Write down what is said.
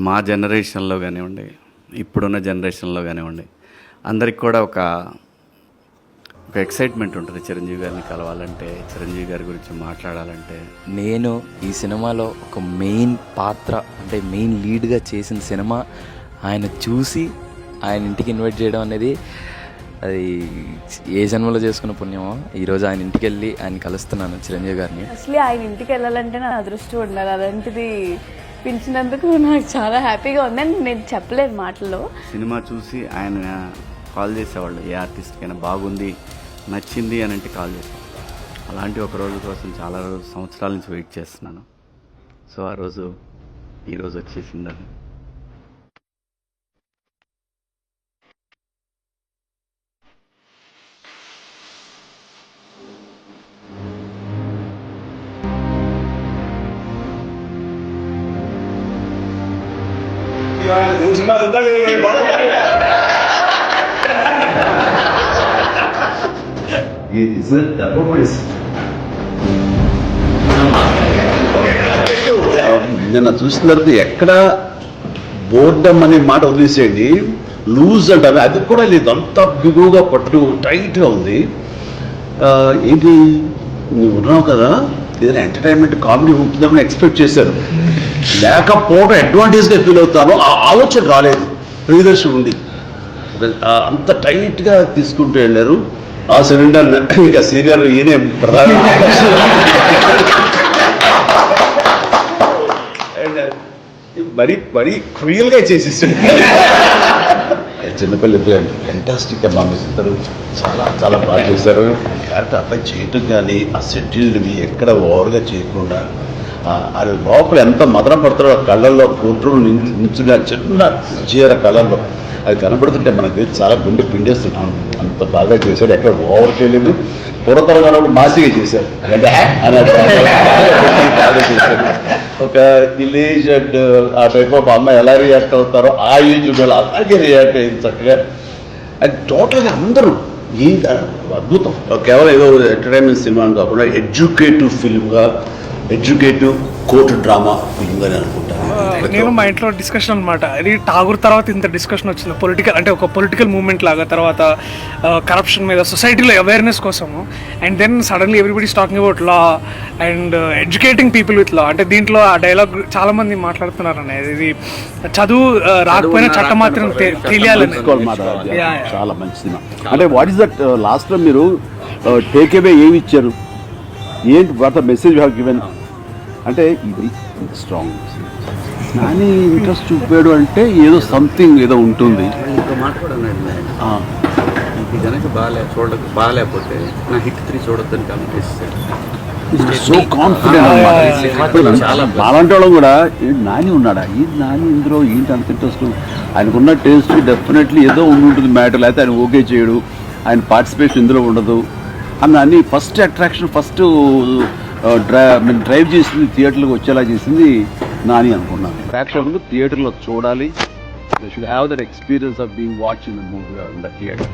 మా జనరేషన్లో కానివ్వండి, ఇప్పుడున్న జనరేషన్లో కానివ్వండి, అందరికి కూడా ఒక ఎక్సైట్మెంట్ ఉంటుంది చిరంజీవి గారిని కలవాలంటే, చిరంజీవి గారి గురించి మాట్లాడాలంటే. నేను ఈ సినిమాలో ఒక మెయిన్ పాత్ర అంటే మెయిన్ లీడ్గా చేసిన సినిమా ఆయన చూసి ఆయన ఇంటికి ఇన్వైట్ చేయడం అనేది అది ఏ జన్మలో చేసుకున్న పుణ్యమో. ఈరోజు ఆయన ఇంటికి వెళ్ళి ఆయన కలుస్తున్నాను చిరంజీవి గారిని. అసలు ఆయన ఇంటికి వెళ్ళాలంటే నా అదృష్టం ఉండాలి. అలాంటిది పిలిచినందుకు నాకు చాలా హ్యాపీగా ఉందని నేను చెప్పలేదు మాటల్లో. సినిమా చూసి ఆయన కాల్ చేసేవాళ్ళు, ఏ ఆర్టిస్ట్కైనా బాగుంది నచ్చింది అని అంటే కాల్ చేసేవాళ్ళు. అలాంటి ఒక రోజు కోసం చాలా సంవత్సరాల నుంచి వెయిట్ చేస్తున్నాను. సో ఆ రోజు ఈరోజు వచ్చేసింది అది. నిన్న చూసిన తర్వాత ఎక్కడ బోర్డమ్ అనే మాట వదిలేసేయండి, లూజ్ అంటారు, అది కూడా లేదు, అంతా బిగువుగా పట్టు టైట్గా ఉంది. ఏంటి నువ్వు ఉన్నావు కదా, ఏదైనా ఎంటర్టైన్మెంట్ కామెడీ ఉంటుందని ఎక్స్పెక్ట్ చేశారు, లేకపోవడం అడ్వాంటేజ్గా ఫీల్ అవుతాను. ఆ ఆలోచన రాలేదు, ప్రియదర్శి ఉంది, అంత టైట్గా తీసుకుంటూ వెళ్ళారు. ఆ సిలిండర్ ఇంకా సీనియర్ ఈయనే ప్రధాన మరీ మరీ క్రియల్గా చేసేసాడు. చిన్నపిల్లలు ఫెంటాస్టిక్గా పంపిస్తారు, చాలా చాలా బాగా చేశారు. క్యారెక్టర్ అబ్బాయి చేయటం కానీ ఆ షెడ్యూల్ని ఎక్కడ ఓవర్గా చేయకుండా అది లోపల ఎంత మదన పడతారో కళ్ళల్లో కోర్టులు నించున్న చిన్న చీర కళల్లో అది కనబడుతుంటే మనకి చాలా గుండె పిండేస్తున్నాం. అంత బాగా చేశాడు, ఎక్కడ ఓవర్కి వెళ్ళింది. పురతరంగా మాసిగా చేశారు బాగా చేశారు. ఒక విలేజ్ అండ్ ఆ టైప్ ఆఫ్ అమ్మాయి ఎలా రియాక్ట్ అవుతారో ఆ ఏజ్ వాళ్ళు అలాగే రియాక్ట్ అయ్యింది చక్కగా. అది టోటల్గా అందరూ ఈ అద్భుతం. కేవలం ఏదో ఎంటర్టైన్మెంట్ సినిమా కాకుండా ఎడ్యుకేటివ్ ఫిల్మ్గా, ఎడ్యుకేటివ్ కోర్టు డ్రామా ఫిల్మ్గానే అనుకుంటాను. నేను మా ఇంట్లో డిస్కషన్ అనమాట, ఇది ఠాగూర్ తర్వాత ఇంత డిస్కషన్ వచ్చింది పొలిటికల్ అంటే ఒక పొలిటికల్ మూవ్మెంట్ లాగా, తర్వాత కరప్షన్ మీద సొసైటీలో అవేర్నెస్ కోసము. And then suddenly everybody's talking about law and educating people with law. అంటే దీంట్లో ఆ డైలాగ్ చాలా మంది మాట్లాడుతున్నారు అనేది, ఇది చదువు రాకపోయినా చట్టం మాత్రం తెలియాలని. చాలా మంచి సినిమా. అంటే వాట్ ఈస్ దట్ లాస్ట్ లో మీరు టేక్ అవే ఏమి ఇచ్చారు, ఏంటి what the message have given అంటే ఇది స్ట్రాంగ్. నాని ఇంట్రెస్ట్ చూపాడు అంటే ఏదో సంథింగ్ ఏదో ఉంటుంది. ఇంకో మాట కూడా ఇది కనుక బాగాలేకపోతే నా హిట్ 3 చూడొద్దని కమిట్ చేశాడు. So confident. అలాంటి వాళ్ళం కూడా నాని ఉన్నాడా, ఈ నాని ఇందులో ఏంటి అంత ఇంట్రెస్ట్, ఆయనకున్న టేస్ట్ డెఫినెట్లీ ఏదో ఉంటుంది మ్యాటర్, అయితే ఆయన ఓకే చేయడు, ఆయన పార్టిసిపేషన్ ఇందులో ఉండదు అన్ని. ఫస్ట్ అట్రాక్షన్, ఫస్ట్ డ్రైవ్ చేసింది థియేటర్లకు వచ్చేలా చేసింది నాని అనుకున్నాను. ప్రేక్షకులు థియేటర్లో చూడాలి, they should have that experience of being watching the movie in the theatre.